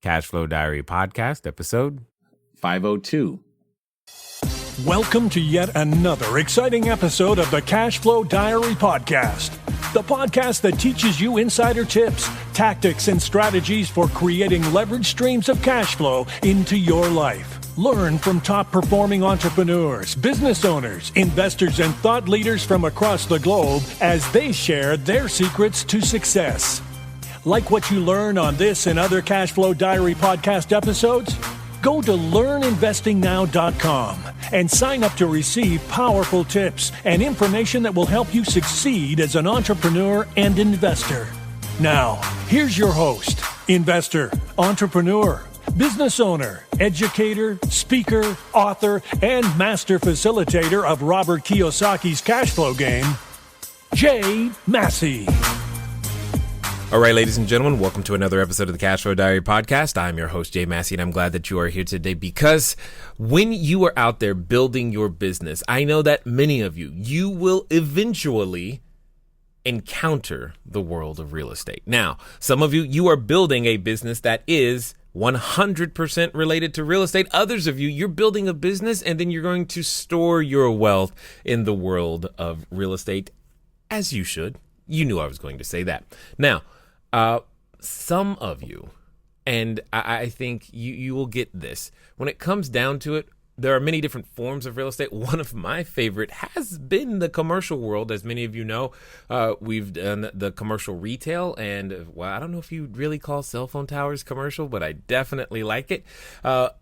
Cashflow Diary podcast, episode 502. Welcome to yet another exciting episode of the Cashflow Diary podcast, the podcast that teaches you insider tips, tactics, and strategies for creating leverage streams of cash flow into your life. Learn from top-performing entrepreneurs, business owners, investors, and thought leaders from across the globe as they share their secrets to success. Like what you learn on this and other Cashflow Diary podcast episodes? Go to learninvestingnow.com and sign up to receive powerful tips and information that will help you succeed as an entrepreneur and investor. Now, here's your host, investor, entrepreneur, business owner, educator, speaker, author, and master facilitator of Robert Kiyosaki's cash flow game, Jay Massey. All right, ladies and gentlemen, welcome to another episode of the Cashflow Diary podcast. I'm your host, Jay Massey, and I'm glad that you are here today because when you are out there building your business, I know that many of you will eventually encounter the world of real estate. Now, some of you are building a business that is 100% related to real estate. Others of you're building a business and then you're going to store your wealth in the world of real estate, as you should. You knew I was going to say that. Now, some of you, and I think you will get this, when it comes down to it, there are many different forms of real estate. One of my favorite has been the commercial world. As many of you know, we've done the commercial retail, and well, I don't know if you really call cell phone towers commercial, but I definitely like it.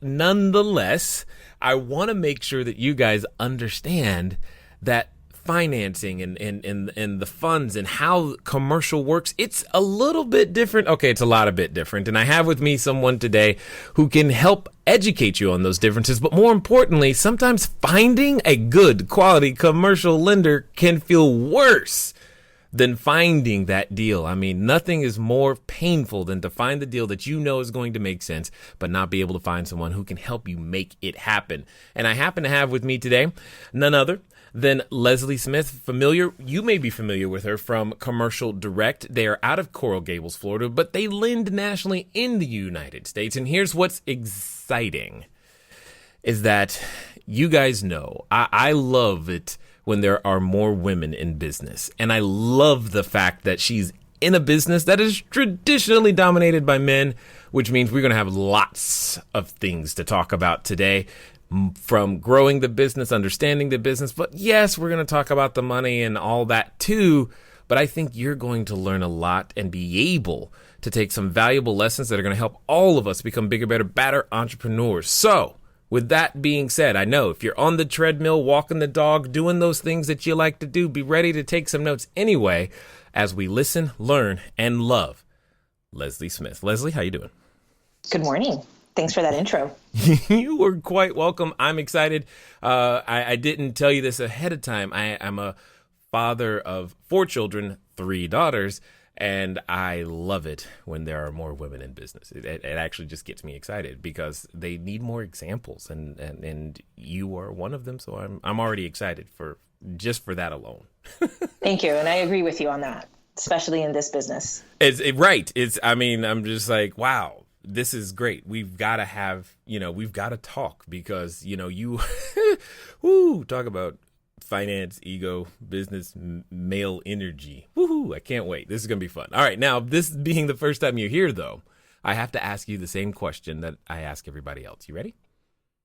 Nonetheless, I want to make sure that you guys understand that financing and the funds and how commercial works, it's a little bit different. Okay, it's a lot of bit different. And I have with me someone today who can help educate you on those differences. But more importantly, sometimes finding a good quality commercial lender can feel worse than finding that deal. I mean, nothing is more painful than to find the deal that you know is going to make sense, but not be able to find someone who can help you make it happen. And I happen to have with me today none other than Leslie Smith. You may be familiar with her from Commercial Direct. They are out of Coral Gables, Florida, but they lend nationally in the United States. And here's what's exciting is that you guys know I love it when there are more women in business. And I love the fact that she's in a business that is traditionally dominated by men, which means we're going to have lots of things to talk about today. From growing the business, understanding the business. But yes, we're going to talk about the money and all that too. But I think you're going to learn a lot and be able to take some valuable lessons that are going to help all of us become bigger, better, badder entrepreneurs. So with that being said, I know if you're on the treadmill, walking the dog, doing those things that you like to do, be ready to take some notes anyway as we listen, learn, and love Leslie Smith. Leslie, how you doing? Good morning. Thanks for that intro. You were quite welcome. I'm excited. I didn't tell you this ahead of time. I'm a father of 4 children, 3 daughters, and I love it when there are more women in business. It actually just gets me excited because they need more examples, and you are one of them. So I'm already excited for that alone. Thank you, and I agree with you on that, especially in this business. Right. I'm just like, wow. This is great. We've got to talk because, you talk about finance, ego, business, male energy. Woohoo. I can't wait. This is going to be fun. All right. Now, this being the first time you're here, though, I have to ask you the same question that I ask everybody else. You ready?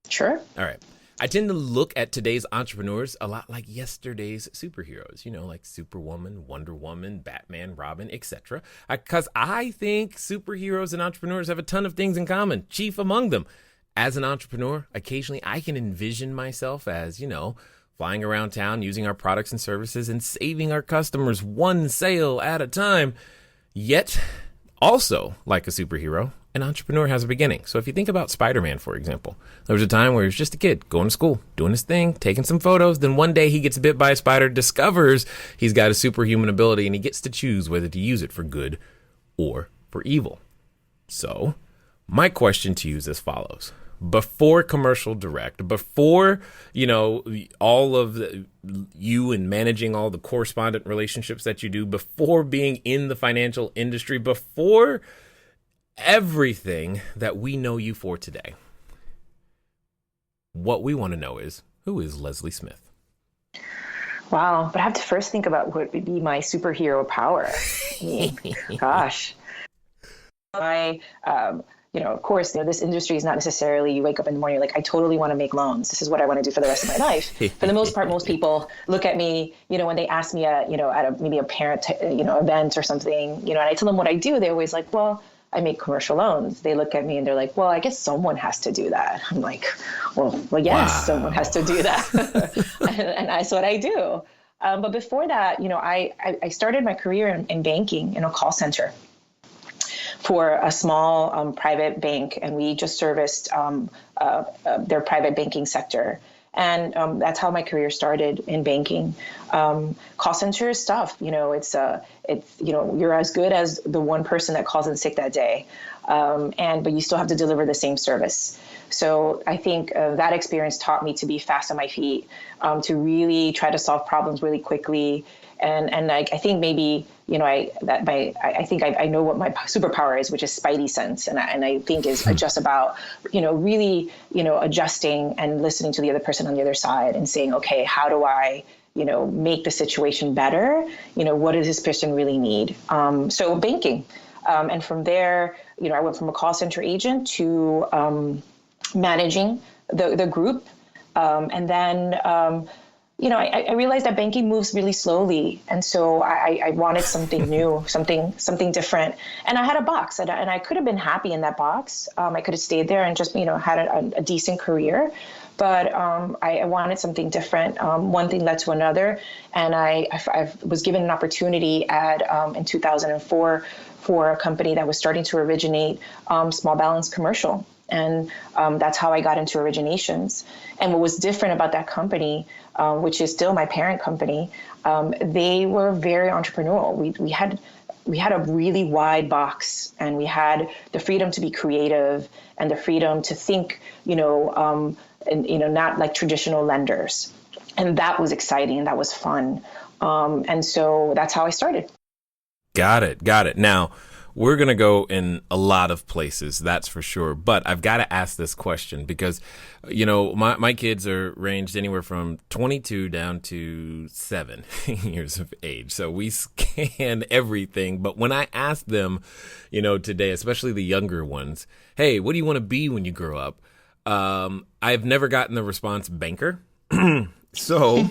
Sure. All right. I tend to look at today's entrepreneurs a lot like yesterday's superheroes, like Superwoman, Wonder Woman, Batman, Robin, etc. Because I think superheroes and entrepreneurs have a ton of things in common, chief among them. As an entrepreneur, occasionally I can envision myself as, flying around town, using our products and services and saving our customers one sale at a time. Yet, also like a superhero, an entrepreneur has a beginning. So if you think about Spider-Man, for example, there was a time where he was just a kid going to school, doing his thing, taking some photos. Then one day he gets bit by a spider, discovers he's got a superhuman ability, and he gets to choose whether to use it for good or for evil. So my question to you is as follows. Before Commercial Direct, before, all of you and managing all the correspondent relationships that you do, before being in the financial industry, before everything that we know you for today, what we want to know is, who is Leslie Smith? Wow, but I have to first think about what would be my superhero power. I mean, gosh. Of course, this industry is not necessarily you wake up in the morning, you're like, I totally want to make loans. This is what I want to do for the rest of my life. For the most part, most people look at me, when they ask me at maybe a parent, event or something, and I tell them what I do. They're always like, well, I make commercial loans. They look at me and they're like, well, I guess someone has to do that. I'm like, well, yes, wow. Someone has to do that. and that's what I do. But before that, I started my career in banking in a call center for a small private bank, and we just serviced their private banking sector. And that's how my career started in banking. Call center is tough. You're as good as the one person that calls in sick that day, but you still have to deliver the same service. So I think that experience taught me to be fast on my feet, to really try to solve problems really quickly. And I think maybe, I think I know what my superpower is, which is spidey sense. And I think is just about, really, adjusting and listening to the other person on the other side and saying, okay, how do I, make the situation better? What does this person really need? So banking. And from there, I went from a call center agent to managing the group. And then, I realized that banking moves really slowly. And so I wanted something new, something different. And I had a box and I could have been happy in that box. I could have stayed there and just, had a decent career. But I wanted something different. One thing led to another. And I was given an opportunity in 2004 for a company that was starting to originate small balance commercial. And that's how I got into originations. And what was different about that company, which is still my parent company, they were very entrepreneurial. We had a really wide box, and we had the freedom to be creative and the freedom to think, not like traditional lenders. And that was exciting and that was fun. And so that's how I started. Got it. Now, we're going to go in a lot of places, that's for sure. But I've got to ask this question because, my kids are ranged anywhere from 22 down to 7 years of age. So we scan everything. But when I ask them, today, especially the younger ones, hey, what do you want to be when you grow up? I've never gotten the response banker. So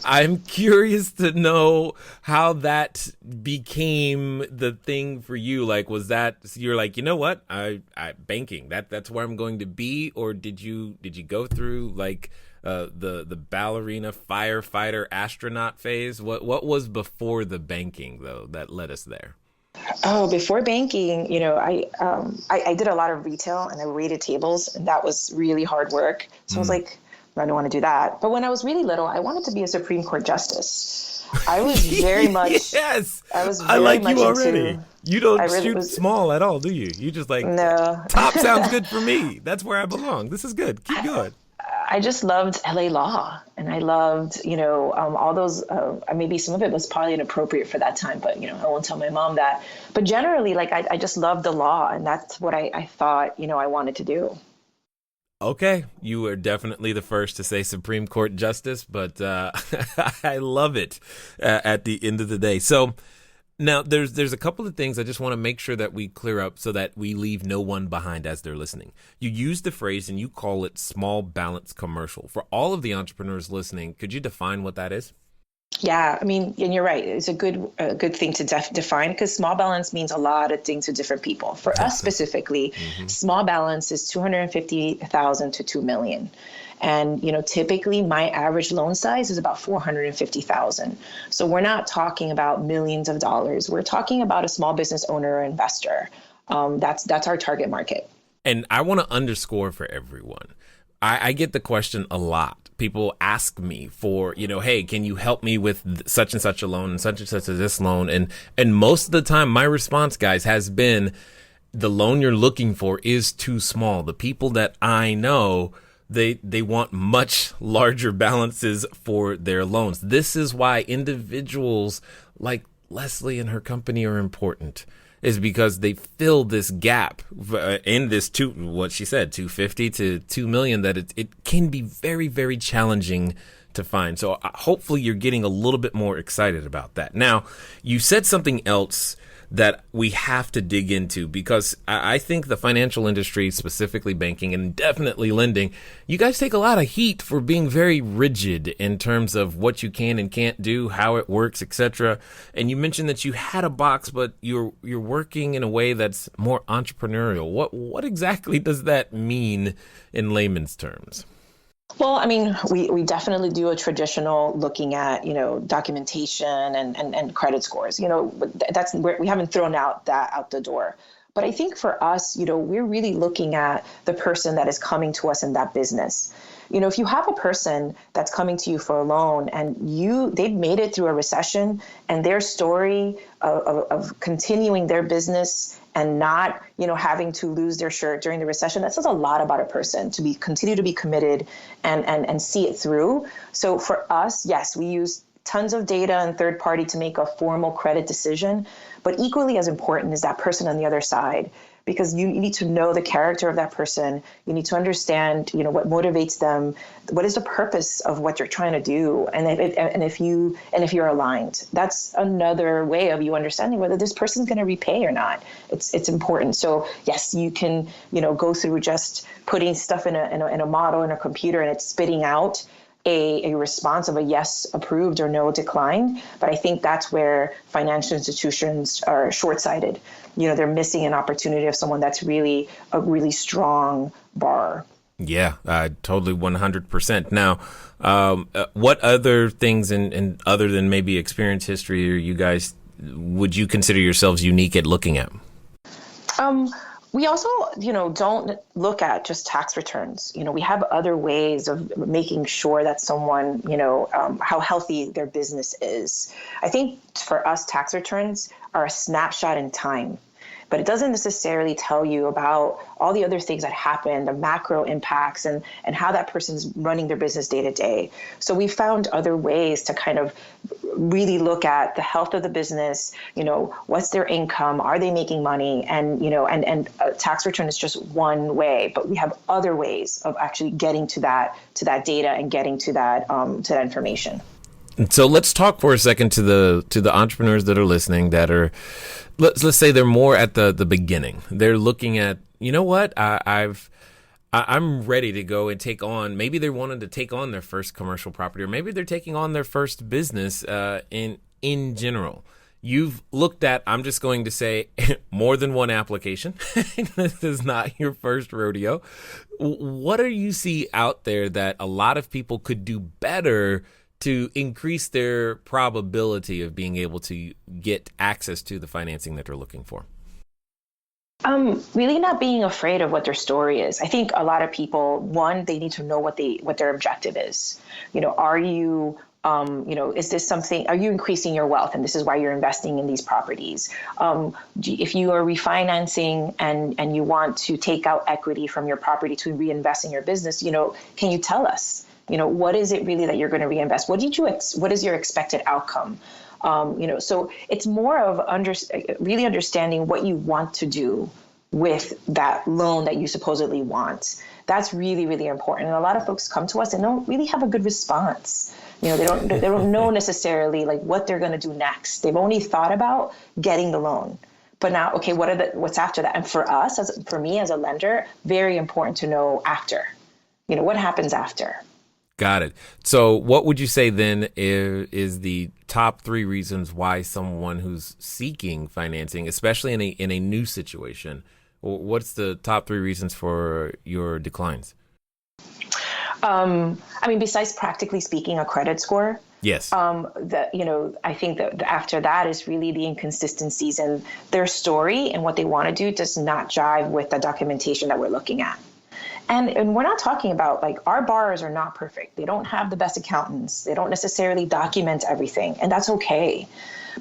I'm curious to know how that became the thing for you. Like, was that you're like, you know what, I banking that's where I'm going to be, or did you go through like the ballerina, firefighter, astronaut phase? What was before the banking though that led us there? Oh, before banking, I did a lot of retail and I waited tables, and that was really hard work. So I was like, I don't want to do that. But when I was really little, I wanted to be a Supreme Court justice. I was very much. Yes. I like you already. You don't shoot small at all, do you? You just like, no. Top sounds good for me. That's where I belong. This is good. Keep going. I just loved LA law, and I loved, all those, maybe some of it was probably inappropriate for that time, but, I won't tell my mom that. But generally, like, I just loved the law, and that's what I thought, I wanted to do. Okay, you are definitely the first to say Supreme Court justice, but I love it at the end of the day. So now there's a couple of things I just want to make sure that we clear up so that we leave no one behind as they're listening. You use the phrase and you call it small balance commercial. For all of the entrepreneurs listening, could you define what that is? Yeah, I mean, and you're right. It's a good thing to define, because small balance means a lot of things to different people. For us specifically, small balance is $250,000 to $2 million. And, typically my average loan size is about $450,000. So we're not talking about millions of dollars. We're talking about a small business owner or investor. That's our target market. And I want to underscore for everyone. I get the question a lot. People ask me for, hey, can you help me with such and such a loan and such as this loan? And most of the time, my response, guys, has been the loan you're looking for is too small. The people that I know, they want much larger balances for their loans. This is why individuals like Leslie and her company are important. is because they fill this gap in this what she said, 250 to 2 million, that it can be very, very challenging to find. So hopefully you're getting a little bit more excited about that. Now, you said something else that we have to dig into, because I think the financial industry, specifically banking and definitely lending, you guys take a lot of heat for being very rigid in terms of what you can and can't do, how it works, etc. And you mentioned that you had a box, but you're working in a way that's more entrepreneurial. What exactly does that mean in layman's terms? Well, I mean, we definitely do a traditional looking at, documentation and credit scores. We haven't thrown that out the door. But I think for us, we're really looking at the person that is coming to us in that business. If you have a person that's coming to you for a loan and they've made it through a recession, and their story of continuing their business and not, having to lose their shirt during the recession, that says a lot about a person to continue to be committed and see it through. So for us, yes, we use tons of data and third party to make a formal credit decision, but equally as important is that person on the other side. Because you need to know the character of that person. You need to understand, what motivates them. What is the purpose of what you're trying to do? And if you're aligned, that's another way of you understanding whether this person's going to repay or not. It's important. So yes, you can, go through just putting stuff in a model in a computer and it's spitting out a response of a yes approved or no declined. But I think that's where financial institutions are short-sighted. They're missing an opportunity of someone that's really a really strong borrower. Yeah, totally 100%. Now, what other things and other than maybe experience history, or you guys, would you consider yourselves unique at looking at? We also, don't look at just tax returns. We have other ways of making sure that someone, how healthy their business is. I think for us, tax returns are a snapshot in time, but it doesn't necessarily tell you about all the other things that happen, the macro impacts, and how that person's running their business day to day. So we found other ways to kind of really look at the health of the business, what's their income, are they making money? And, and a tax return is just one way, but we have other ways of actually getting to that data and getting to that information. So let's talk for a second to the entrepreneurs that are listening that are, let's say they're more at the beginning. They're looking at, what, I'm ready to go and take on, maybe they wanted to take on their first commercial property, or maybe they're taking on their first business in general. You've looked at, I'm just going to say, more than one application. This is not your first rodeo. What do you see out there that a lot of people could do better to increase their probability of being able to get access to the financing that they're looking for? Really not being afraid of what their story is. I think a lot of people, one, they need to know what their objective is. Are you, is this something, are you increasing your wealth? And this is why you're investing in these properties. If you are refinancing and you want to take out equity from your property to reinvest in your business, can you tell us? What is it really that you're going to reinvest? What is your expected outcome? So it's more of really understanding what you want to do with that loan that you supposedly want. That's really, really important. And a lot of folks come to us and don't really have a good response. They don't know necessarily like what they're going to do next. They've only thought about getting the loan. But now, okay, what's after that? And for me as a lender, very important to know after. What happens after? Got it. So what would you say then is the top 3 reasons why someone who's seeking financing, especially in a new situation, what's the top 3 reasons for your declines? Besides practically speaking, a credit score. Yes. I think that after that is really the inconsistencies in their story, and what they want to do does not jive with the documentation that we're looking at. And we're not talking about, like, our borrowers are not perfect. They don't have the best accountants. They don't necessarily document everything, and that's okay.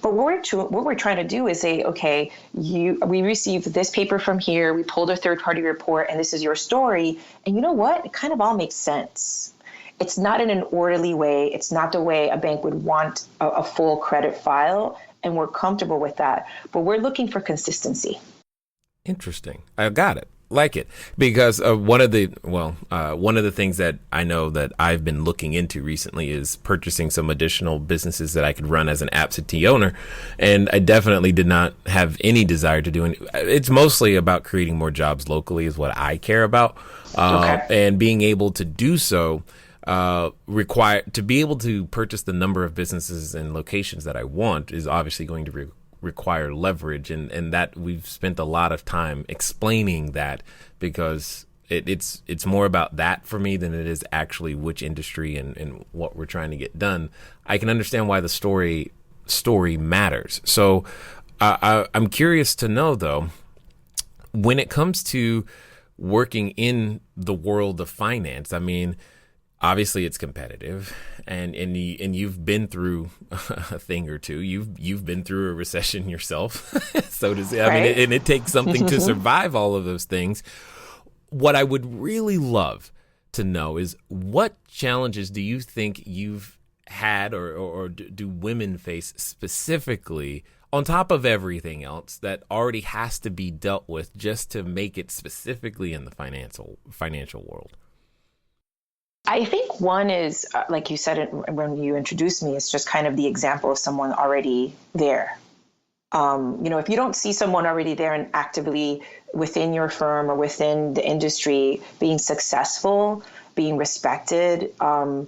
But what we're trying to do is say, okay, we received this paper from here, we pulled a third-party report, and this is your story. And you know what? It kind of all makes sense. It's not in an orderly way. It's not the way a bank would want a full credit file. and we're comfortable with that. But we're looking for consistency. Interesting. I got it. Like it, because one of the things that I know that I've been looking into recently is purchasing some additional businesses that I could run as an absentee owner, and I definitely did not have any desire to do it. It's mostly about creating more jobs locally is what I care about, and being able to do so to be able to purchase the number of businesses and locations that I want is obviously going to require leverage, and that we've spent a lot of time explaining that, because it's more about that for me than it is actually which industry and what we're trying to get done. I can understand why the story matters. So I'm curious to know, though, when it comes to working in the world of finance, I mean, obviously it's competitive, and you've been through a thing or two. You've been through a recession yourself, so to say. I mean, and it takes something to survive all of those things. What I would really love to know is, what challenges do you think you've had or do women face specifically, on top of everything else that already has to be dealt with just to make it specifically in the financial world? I think one is, like you said it when you introduced me, it's just kind of the example of someone already there. If you don't see someone already there and actively within your firm or within the industry being successful, being respected, and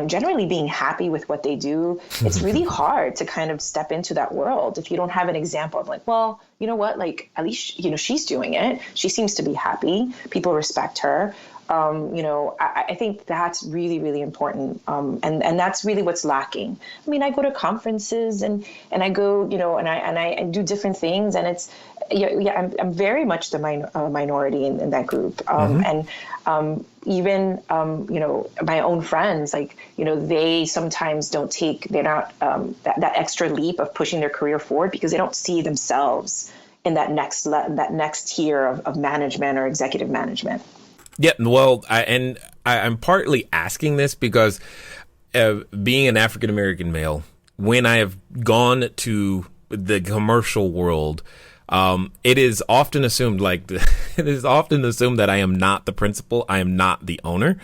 generally being happy with what they do, it's really hard to kind of step into that world if you don't have an example of like, well, you know what, like at least, she's doing it. She seems to be happy. People respect her. I think that's really, really important. And that's really what's lacking. I mean, I go to conferences and I go, and I do different things, and it's, I'm very much the minority in that group. And even, my own friends, like, they sometimes they're not that extra leap of pushing their career forward because they don't see themselves in that next tier of management or executive management. Yeah, well, I'm partly asking this because being an African American male, when I have gone to the commercial world, it is often assumed that I am not the principal, I am not the owner,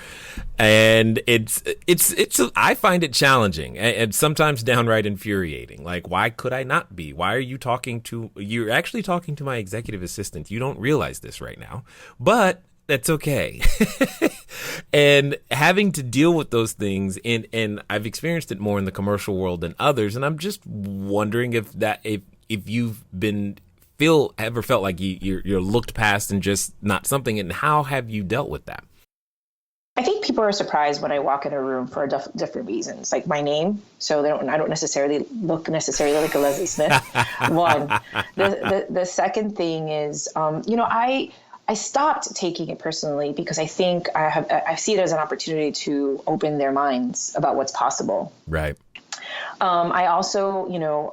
and it's I find it challenging and sometimes downright infuriating. Like, why could I not be? Why are you you're actually talking to my executive assistant? You don't realize this right now, but that's okay. And having to deal with those things, and I've experienced it more in the commercial world than others. And I'm just wondering if you've ever felt like you're looked past and just not something, and how have you dealt with that? I think people are surprised when I walk in a room for different reasons, like my name. So I don't necessarily look like a Leslie Smith. One. The second thing is, I stopped taking it personally because I think I see it as an opportunity to open their minds about what's possible. Right. I also,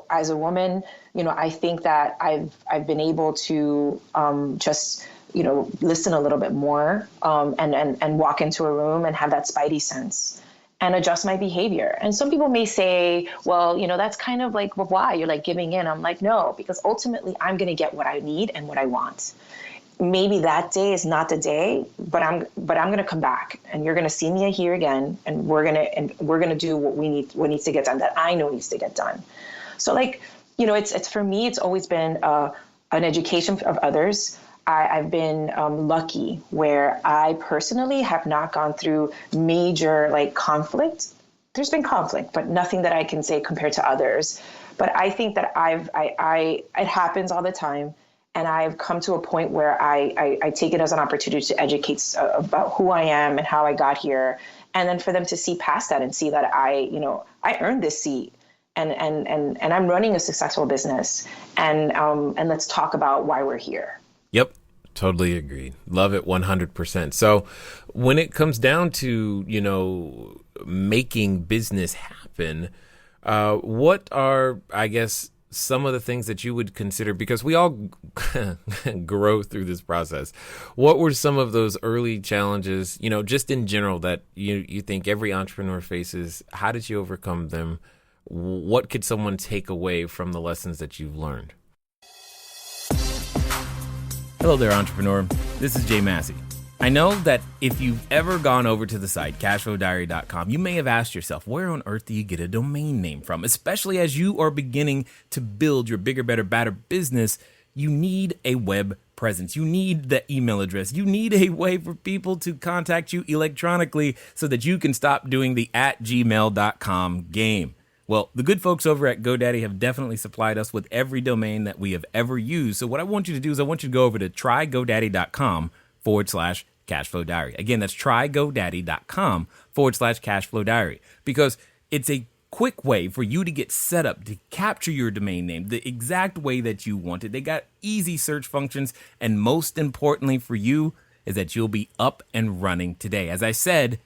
as a woman, I think that I've been able to just, listen a little bit more and walk into a room and have that spidey sense and adjust my behavior. And some people may say, well, that's kind of like, well, why? You're like giving in. I'm like, no, because ultimately I'm going to get what I need and what I want. Maybe that day is not the day, but I'm going to come back, and you're going to see me here again, and we're going to do what needs to get done, that I know needs to get done. So, like, it's for me, it's always been an education of others. I've been lucky where I personally have not gone through major conflict. There's been conflict, but nothing that I can say compared to others. But I think that it happens all the time. And I've come to a point where I take it as an opportunity to educate about who I am and how I got here. And then for them to see past that and see that I earned this seat and I'm running a successful business. And let's talk about why we're here. Yep. Totally agree. Love it 100%. So when it comes down to, making business happen, what are, I guess, some of the things that you would consider, because we all grow through this process. What were some of those early challenges, just in general, that you think every entrepreneur faces? How did you overcome them? what could someone take away from the lessons that you've learned? Hello there, entrepreneur. This is Jay Massey. I know that if you've ever gone over to the site, cashflowdiary.com, you may have asked yourself, where on earth do you get a domain name from? Especially as you are beginning to build your bigger, better, badder business, you need a web presence. You need the email address. You need a way for people to contact you electronically so that you can stop doing the @gmail.com game. Well, the good folks over at GoDaddy have definitely supplied us with every domain that we have ever used. So what I want you to do is I want you to go over to trygodaddy.com/cashflow diary. Again, that's trygodaddy.com/cashflow diary, because it's a quick way for you to get set up to capture your domain name the exact way that you want it. They got easy search functions, and most importantly for you is that you'll be up and running today. As I said,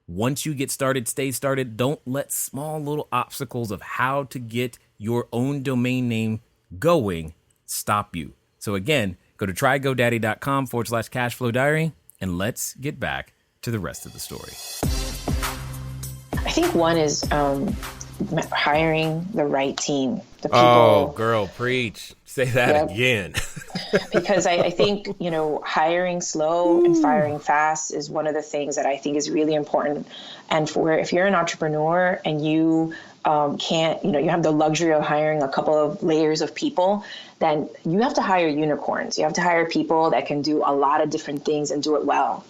once you get started, stay started. Don't let small little obstacles of how to get your own domain name going stop you. So again, go to trygodaddy.com/cashflow diary, and let's get back to the rest of the story. I think one is hiring the right team. The people. Oh, girl, preach. Say that again. Because I think, hiring slow and firing fast is one of the things that I think is really important. And if you're an entrepreneur and you can't, you have the luxury of hiring a couple of layers of people, then you have to hire unicorns. You have to hire people that can do a lot of different things and do it well,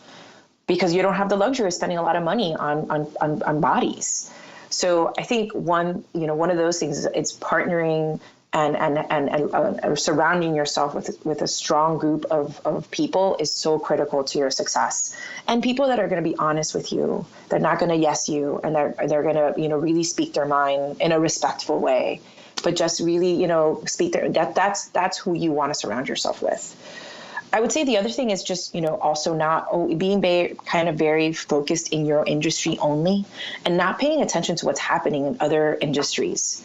because you don't have the luxury of spending a lot of money on bodies. So I think one of those things is it's partnering and surrounding yourself with a strong group of people is so critical to your success. And people that are going to be honest with you, they're not going to yes you, and they're going to really speak their mind in a respectful way, but just really speak that's who you want to surround yourself with. I would say the other thing is just, also not being very focused in your industry only, and not paying attention to what's happening in other industries.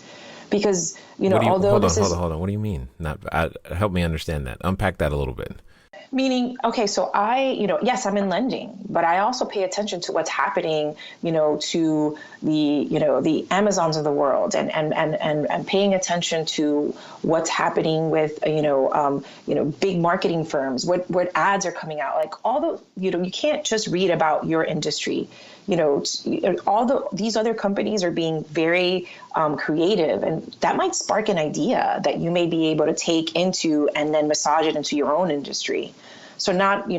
Because, hold on. What do you mean? Help me understand that. Unpack that a little bit. Meaning, okay, so yes, I'm in lending, but I also pay attention to what's happening, to the Amazons of the world, and paying attention to what's happening with, big marketing firms, what ads are coming out, like all the, you can't just read about your industry. These other companies are being very creative, and that might spark an idea that you may be able to take into and then massage it into your own industry. So not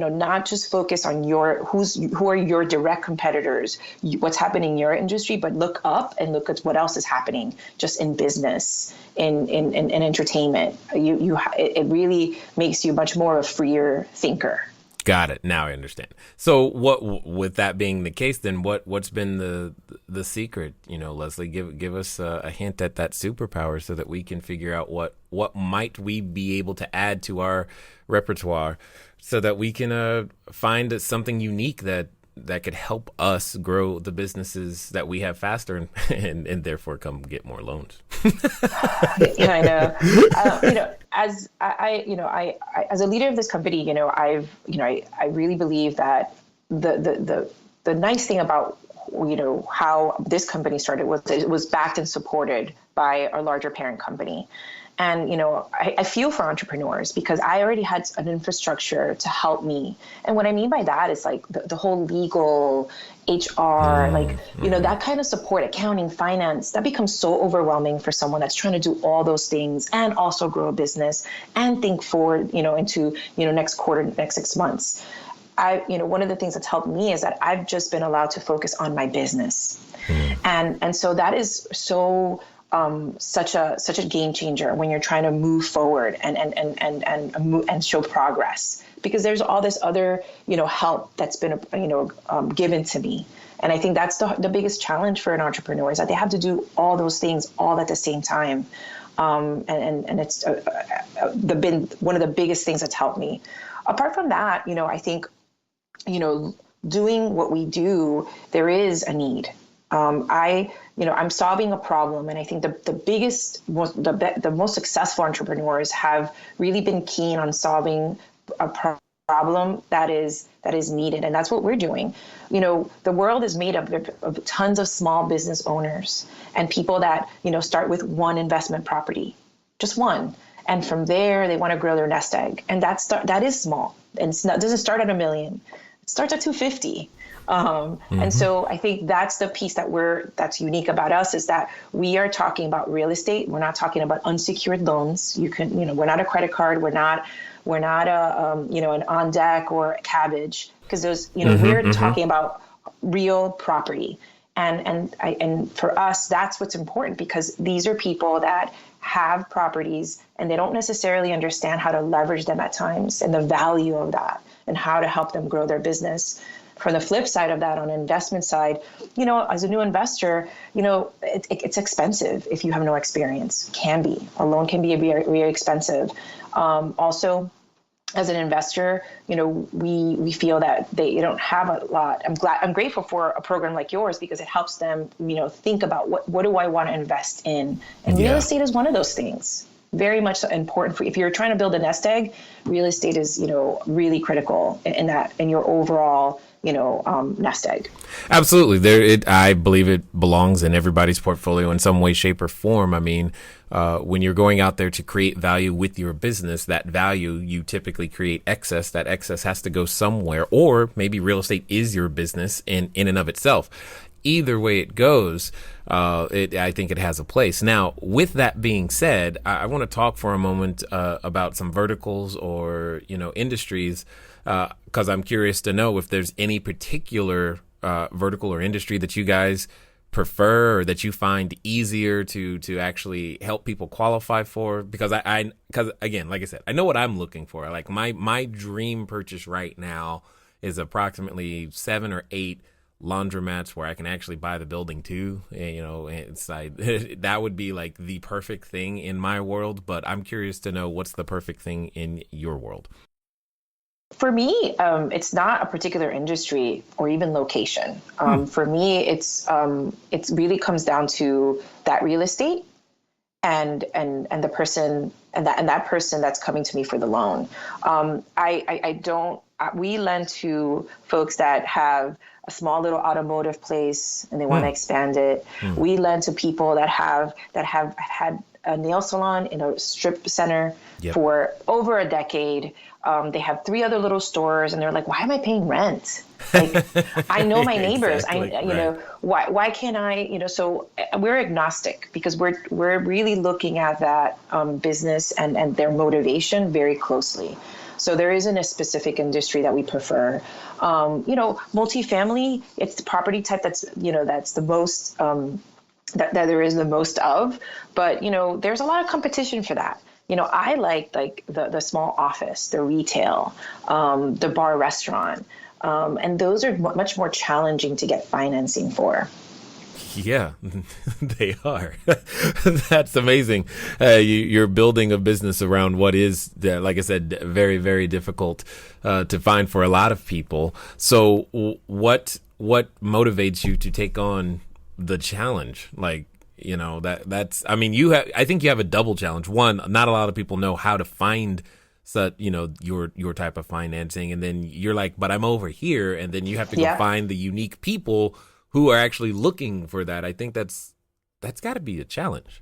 just focus on who are your direct competitors, what's happening in your industry, but look up and look at what else is happening just in business, in entertainment. It really makes you much more of a freer thinker. Got it. Now I understand. So with that being the case, then what's been the secret? Leslie, give us a hint at that superpower so that we can figure out what might we be able to add to our repertoire so that we can find something unique that could help us grow the businesses that we have faster and therefore come get more loans. Yeah, I know. As I as a leader of this company, I really believe that the nice thing about how this company started was it was backed and supported by our larger parent company. And, I feel for entrepreneurs because I already had an infrastructure to help me. And what I mean by that is like the whole legal, HR, that kind of support, accounting, finance, that becomes so overwhelming for someone that's trying to do all those things and also grow a business and think forward, into, next quarter, next 6 months. One of the things that's helped me is that I've just been allowed to focus on my business. And so that is so such a game changer when you're trying to move forward and show progress, because there's all this other help that's been given to me. And I think that's the biggest challenge for an entrepreneur, is that they have to do all those things all at the same time. And it's been one of the biggest things that's helped me. Apart from that, I think doing what we do, there is a need. I'm solving a problem, and I think the most successful entrepreneurs have really been keen on solving a problem that is needed. And that's what we're doing. The world is made up of tons of small business owners and people that, start with one investment property, just one. And from there, they want to grow their nest egg. And that is small. And it doesn't start at $1 million. It starts at 250. And so I think that's the piece that's unique about us, is that we are talking about real estate. We're not talking about unsecured loans. We're not a credit card. We're not an on deck or a cabbage, because those, we're talking about real property. And for us, that's what's important, because these are people that have properties and they don't necessarily understand how to leverage them at times and the value of that and how to help them grow their business. From the flip side of that, on the investment side, as a new investor, it's expensive if you have no experience. Can be. A loan can be very, very expensive. Also, as an investor, we feel that they don't have a lot. I'm grateful for a program like yours, because it helps them, think about what do I want to invest in, and real estate is one of those things. Very much important if you're trying to build a nest egg. Real estate is, really critical in your overall, nest egg. Absolutely. I believe it belongs in everybody's portfolio in some way, shape, or form. I mean, when you're going out there to create value with your business, that value, you typically create excess. That excess has to go somewhere, or maybe real estate is your business in and of itself. Either way it goes, I think it has a place. Now, with that being said, I want to talk for a moment about some verticals or, industries, because I'm curious to know if there's any particular vertical or industry that you guys prefer, or that you find easier to actually help people qualify for. Because because again, like I said, I know what I'm looking for. Like my dream purchase right now is approximately 7 or 8 laundromats where I can actually buy the building too. It's like that would be like the perfect thing in my world. But I'm curious to know, what's the perfect thing in your world? For me, it's not a particular industry or even location. For me, it really comes down to that real estate and the person and that person that's coming to me for the loan. We lend to folks that have a small little automotive place and they want to expand it. We lend to people that have had a nail salon in a strip center for over a decade. They have 3 other little stores, and they're like, why am I paying rent? Like, I know my neighbors. Exactly, Why can't I, so we're agnostic, because we're really looking at that business and their motivation very closely. So there isn't a specific industry that we prefer. Multifamily, it's the property type that's the most, that there is the most of, but, there's a lot of competition for that. I like the small office, the retail, the bar restaurant, and those are much more challenging to get financing for. Yeah, they are. That's amazing. You're building a business around what is, like I said, very, very difficult to find for a lot of people. So what motivates you to take on the challenge? Like, I think you have a double challenge. One, not a lot of people know how to find such, your type of financing. And then you're like, but I'm over here. And then you have to go find the unique people who are actually looking for that. I think that's got to be a challenge.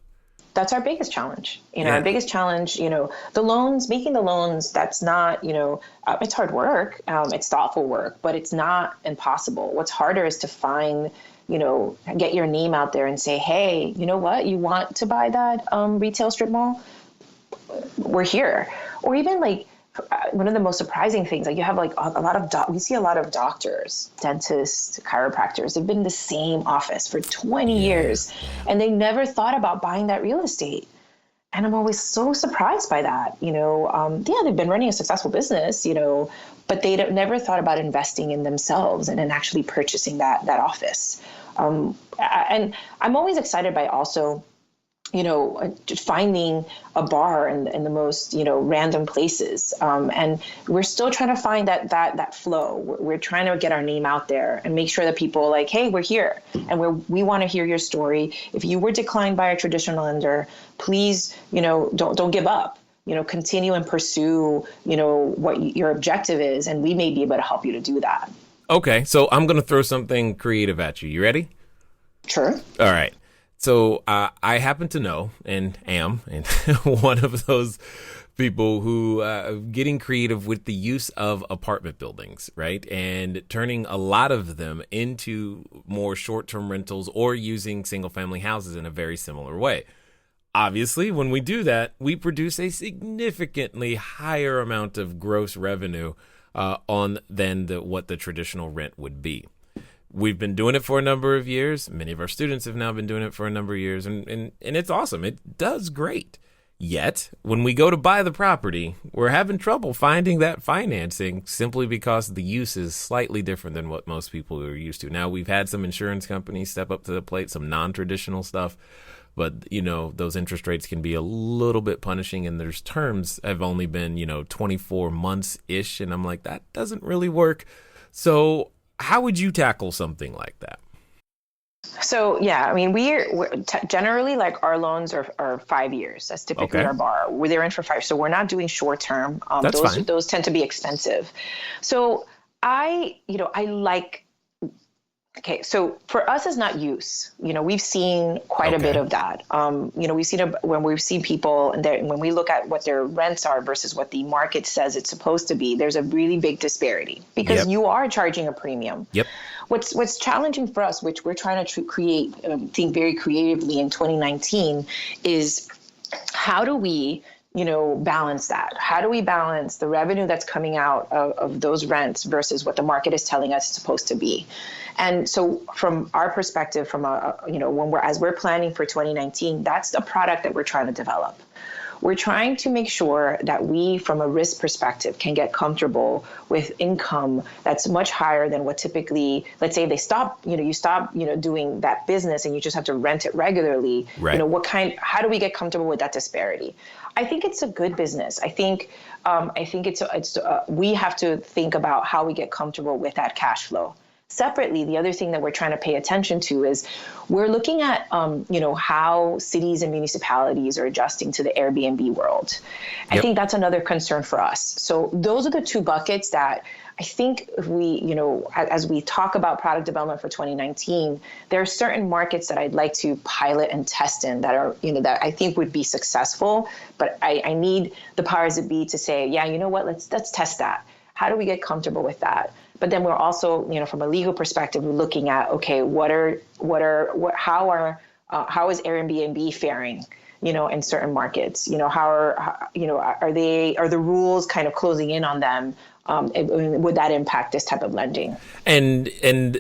That's our biggest challenge. Our biggest challenge, making the loans, that's not, it's hard work. It's thoughtful work, but it's not impossible. What's harder is to find, get your name out there and say, hey, you know what? You want to buy that retail strip mall? We're here. Or even one of the most surprising things, you have we see a lot of doctors, dentists, chiropractors. They've been in the same office for 20 years, and they never thought about buying that real estate. And I'm always so surprised by that. They've been running a successful business, but they never thought about investing in themselves and actually purchasing that office. And I'm always excited by also, finding a bar in the most, random places. And we're still trying to find that flow. We're trying to get our name out there and make sure that people are like, hey, we're here and we want to hear your story. If you were declined by a traditional lender, please, don't give up. continue and pursue, what your objective is. And we may be able to help you to do that. Okay. So I'm going to throw something creative at you. You ready? Sure. All right. So I happen to know and am one of those people who getting creative with the use of apartment buildings, right? And turning a lot of them into more short-term rentals or using single-family houses in a very similar way. Obviously, when we do that, we produce a significantly higher amount of gross revenue than what the traditional rent would be. We've been doing it for a number of years. Many of our students have now been doing it for a number of years, and it's awesome. It does great. Yet, when we go to buy the property, we're having trouble finding that financing simply because the use is slightly different than what most people are used to. Now, we've had some insurance companies step up to the plate, some non-traditional stuff, but, those interest rates can be a little bit punishing, and there's terms have only been, 24 months-ish, and I'm like, that doesn't really work. So how would you tackle something like that? So, yeah, I mean, we're generally, like, our loans are 5 years. That's typically our bar. They're in for 5. So we're not doing short term. That's fine. Those tend to be expensive. So okay, so for us, it's not use. We've seen quite a bit of that. We've seen when we've seen people, and when we look at what their rents are versus what the market says it's supposed to be, there's a really big disparity because you are charging a premium. Yep. What's challenging for us, which we're trying to create, think very creatively in 2019, is how do we balance that? How do we balance the revenue that's coming out of those rents versus what the market is telling us it's supposed to be? And so from our perspective, as we're planning for 2019, that's the product that we're trying to develop. We're trying to make sure that we, from a risk perspective, can get comfortable with income that's much higher than what typically, let's say they stop, you stop, doing that business and you just have to rent it regularly. Right. How do we get comfortable with that disparity? I think it's a good business. I think we have to think about how we get comfortable with that cash flow. Separately, the other thing that we're trying to pay attention to is we're looking at, how cities and municipalities are adjusting to the Airbnb world. I think that's another concern for us. So those are the two buckets that I think if we, as we talk about product development for 2019, there are certain markets that I'd like to pilot and test in that are, that I think would be successful. But I need the powers that be to say, yeah, you know what, let's test that. How do we get comfortable with that? But then we're also, from a legal perspective, we're looking at, okay, how is Airbnb faring, in certain markets? Are the rules kind of closing in on them? Would that impact this type of lending? And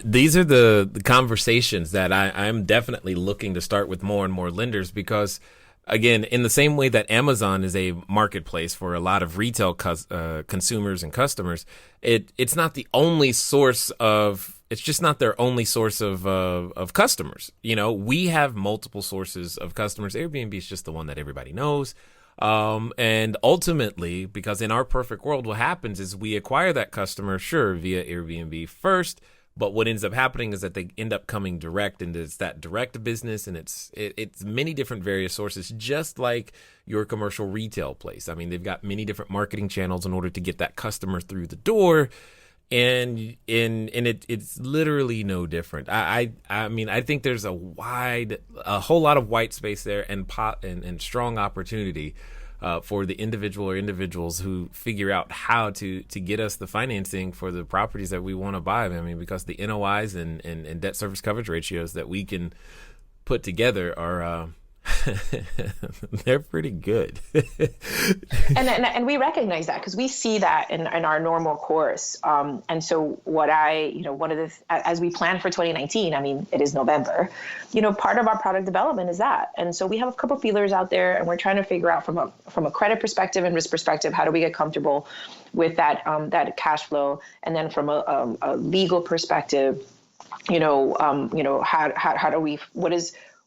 these are the conversations that I'm definitely looking to start with more and more lenders because, again, in the same way that Amazon is a marketplace for a lot of retail consumers and customers, it's not the only source of. It's just not their only source of customers. We have multiple sources of customers. Airbnb is just the one that everybody knows. And ultimately, because in our perfect world, what happens is we acquire that customer, sure, via Airbnb first. But what ends up happening is that they end up coming direct, and it's that direct business, and it's many different various sources, just like your commercial retail place. I mean, they've got many different marketing channels in order to get that customer through the door, and it's literally no different. I mean, I think there's a whole lot of white space there and strong opportunity for the individual or individuals who figure out how to get us the financing for the properties that we want to buy. I mean, because the NOIs and debt service coverage ratios that we can put together are they're pretty good. and we recognize that because we see that in our normal course. And so as we plan for 2019, I mean, it is November, part of our product development is that. And so we have a couple feelers out there, and we're trying to figure out from a credit perspective and risk perspective, how do we get comfortable with that cash flow? And then from a legal perspective, how do we,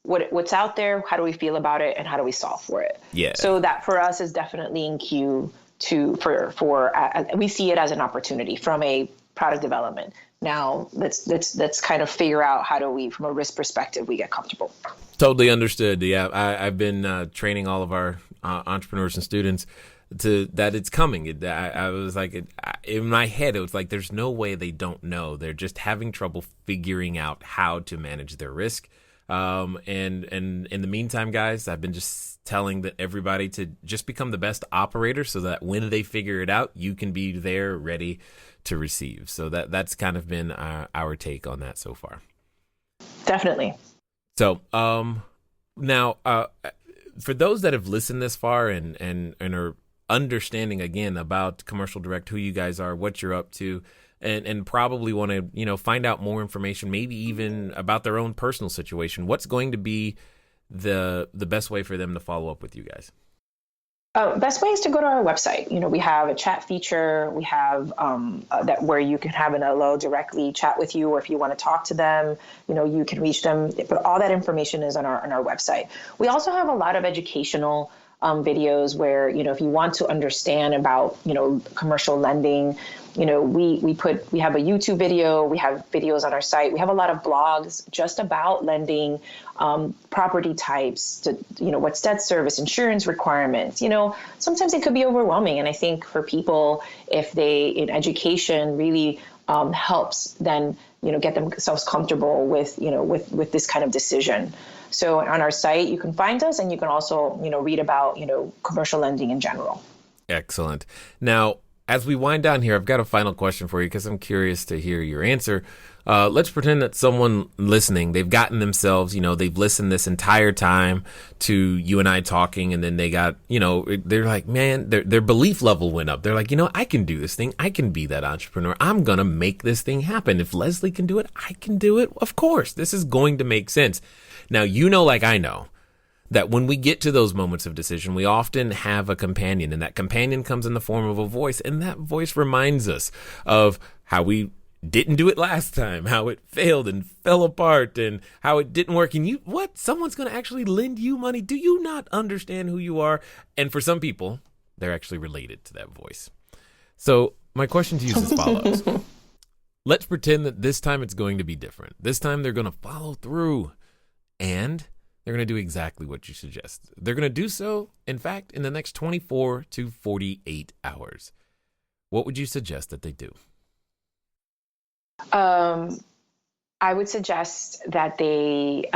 what's out there, how do we feel about it, and how do we solve for it? Yeah. So that for us is definitely in queue for we see it as an opportunity from a product development. Now let's kind of figure out how do we, from a risk perspective, we get comfortable. Totally understood. Yeah, I've been training all of our entrepreneurs and students that it's coming. I was like, in my head, it was like, there's no way they don't know. They're just having trouble figuring out how to manage their risk. And in the meantime, guys, I've been just telling that everybody to just become the best operator so that when they figure it out, you can be there ready to receive. So that's kind of been our take on that so far. Definitely. So, now, for those that have listened this far and are understanding again about Commercial Direct, who you guys are, what you're up to, and probably want to, find out more information, maybe even about their own personal situation, what's going to be the best way for them to follow up with you guys? Best way is to go to our website. We have a chat feature. We have that where you can have an LO directly chat with you, or if you want to talk to them, you can reach them. But all that information is on our website. We also have a lot of educational videos where, if you want to understand about, commercial lending, we have a YouTube video, we have videos on our site. We have a lot of blogs just about lending, property types, what's debt service, insurance requirements. Sometimes it could be overwhelming. And I think for people, if they in education really helps, then, get themselves comfortable with this kind of decision. So on our site, you can find us, and you can also, read about, commercial lending in general. Excellent. Now, as we wind down here, I've got a final question for you because I'm curious to hear your answer. Let's pretend that someone listening, they've gotten themselves, they've listened this entire time to you and I talking, and then they got, they're like, man, their belief level went up. They're like, I can do this thing. I can be that entrepreneur. I'm going to make this thing happen. If Leslie can do it, I can do it. Of course, this is going to make sense. Now, like I know, that when we get to those moments of decision, we often have a companion, and that companion comes in the form of a voice, and that voice reminds us of how we didn't do it last time, how it failed and fell apart, and how it didn't work. And someone's going to actually lend you money. Do you not understand who you are? And for some people, they're actually related to that voice. So my question to you is as follows. Let's pretend that this time it's going to be different. This time they're going to follow through, and they're going to do exactly what you suggest. They're going to do so, in fact, in the next 24 to 48 hours. What would you suggest that they do? I would suggest that they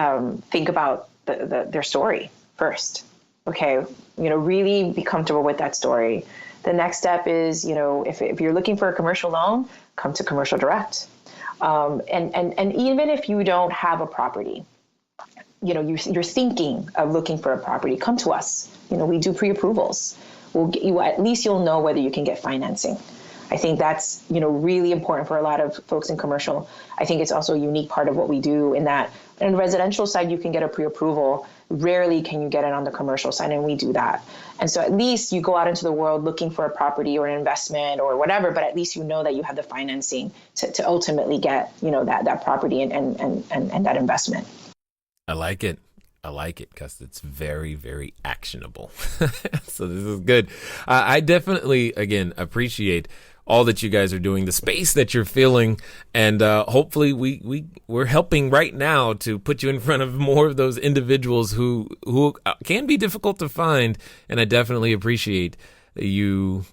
think about their story first. Okay, really be comfortable with that story. The next step is, if you're looking for a commercial loan, come to Commercial Direct. And even if you don't have a property, you're thinking of looking for a property, come to us. We do pre-approvals. We'll get you, at least you'll know whether you can get financing. I think that's, really important for a lot of folks in commercial. I think it's also a unique part of what we do in that on the residential side, you can get a pre-approval. Rarely can you get it on the commercial side, and we do that. And so at least you go out into the world looking for a property or an investment or whatever, but at least you know that you have the financing to ultimately get, that property and that investment. I like it because it's very, very actionable. So this is good. I definitely, again, appreciate all that you guys are doing, the space that you're filling, and hopefully we're helping right now to put you in front of more of those individuals who can be difficult to find. And I definitely appreciate you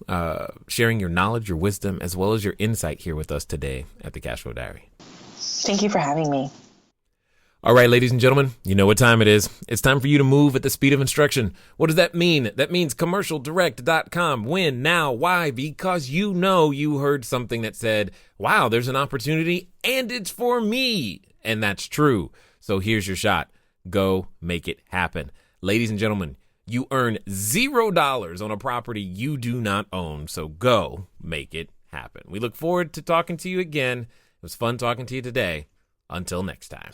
sharing your knowledge, your wisdom, as well as your insight here with us today at the Cashflow Diary. Thank you for having me. All right, ladies and gentlemen, you know what time it is. It's time for you to move at the speed of instruction. What does that mean? That means commercialdirect.com. When? Now? Why? Because you heard something that said, wow, there's an opportunity and it's for me. And that's true. So here's your shot. Go make it happen. Ladies and gentlemen, you earn $0 on a property you do not own. So go make it happen. We look forward to talking to you again. It was fun talking to you today. Until next time.